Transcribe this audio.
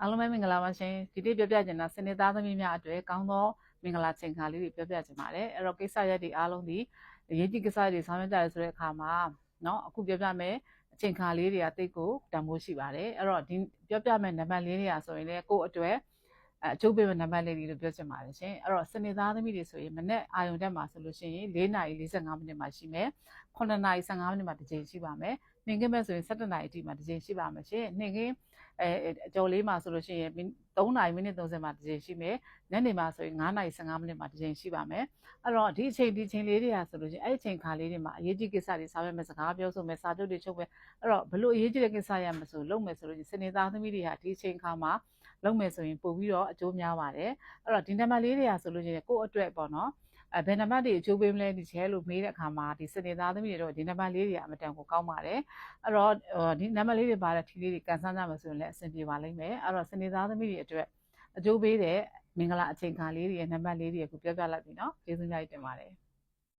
အားလုံးပဲမင်္ဂလာပါရှင်ဒီနေ့ပြောပြချင်တာစနေသားသမီးများအတွက်ကောင်းသောမင်္ဂလာချိန်ခါလေးတွေပြောပြချင်ပါတယ်အဲ့တော့ကိစ္စရပ်တွေအားလုံးဒီအရေးကြီးကိစ္စတွေဆောင်ရွက်ကြရဆိုတဲ့အခါမှာเนาะအခုပြောပြမယ်အချိန်ခါလေးတွေကတိတ်ကိုတန်ဖိုးရှိပါတယ်အဲ့တော့ဒီပြောပြမယ်နံပါတ်လေးတွေကဆိုရင်လည်းကိုယ့်အတွက်အကျိုးပေးမဲ့နံပါတ်လေးတွေလို့ပြောချင်ပါတယ်ရှင်အဲ့တော့စနေသားသမီးတွေဆိုရင်မနေ့အာရုံတက်မှာဆိုလို့ရှိရင်4:45မိနစ်မှာရှိမယ်9:15မိနစ်မှာတစ်ချိန်ရှိပါမယ်နှင်ခင်းမဲ့ဆိုရင်7:00နာရီအထိမှာတစ်ချိန်ရှိပါမယ်ရှင်နှင်ခင်းအကျော်လေးမှာဆိုလို့ရှိရင်3:30မိနစ်30မှာတစ်ချိန်ရှိမယ်ညနေမှာဆိုရင်9:15မိနစ်မှာတစ်ချိန်ရှိပါမယ်အဲ့တော့ဒီအချိန်လေးတွေကဆိုလို့ရှိရင်အဲ့ဒီအချိန်ခါလေးတွေမှာအရေးကြီးကိစ္စတွေဆောင်ရွက်မယ်စကားပြောဆိုမယ်စာချုပ်တွေချုပ်မယ်အဲ့တော့ဘလို့အရေးကြီးတဲ့ကိစ္စရမယ်ဆိုလုပ်မယ်ဆိုလို့ရှိရင်စနေသားသမီးတွေဟာဒီအချိန်ခါမှာလုပ်မယ်ဆိုရင်ပို့ပြီးတော့အကျိုးများပါတယ်အဲ့တော့ဒီနံပါတ်လေးတွေကဆိုလို့ရှိရင်ကိုယ့်အတွက်ပေါ့နော်ဘယ်နံပါတ်တွေအကျိုးပေးမလဲဒီချဲလို့မေးတဲ့အခါမှာဒီစနေသားသမီးတွေတော့ဒီနံပါတ်လေးတွေအမတန်ကိုကောင်းပါတယ်အဲ့တော့ဒီနံပါတ်လေးတွေပါတဲ့ထီလေးတွေကန်ဆန်းကြမယ်ဆိုရင်လည်းအဆင်ပြေပါလိမ့်မယ်အဲ့တော့စနေသားသမီးတွေအတွက်အကျိုးပေးတဲ့မင်္ဂလာအချိန်ခါလေးတွေရဲ့နံပါတ်လေးတွေကိုပြောပြလိုက်ပြီเนาะကျေးဇူးများတင်ပါတယ်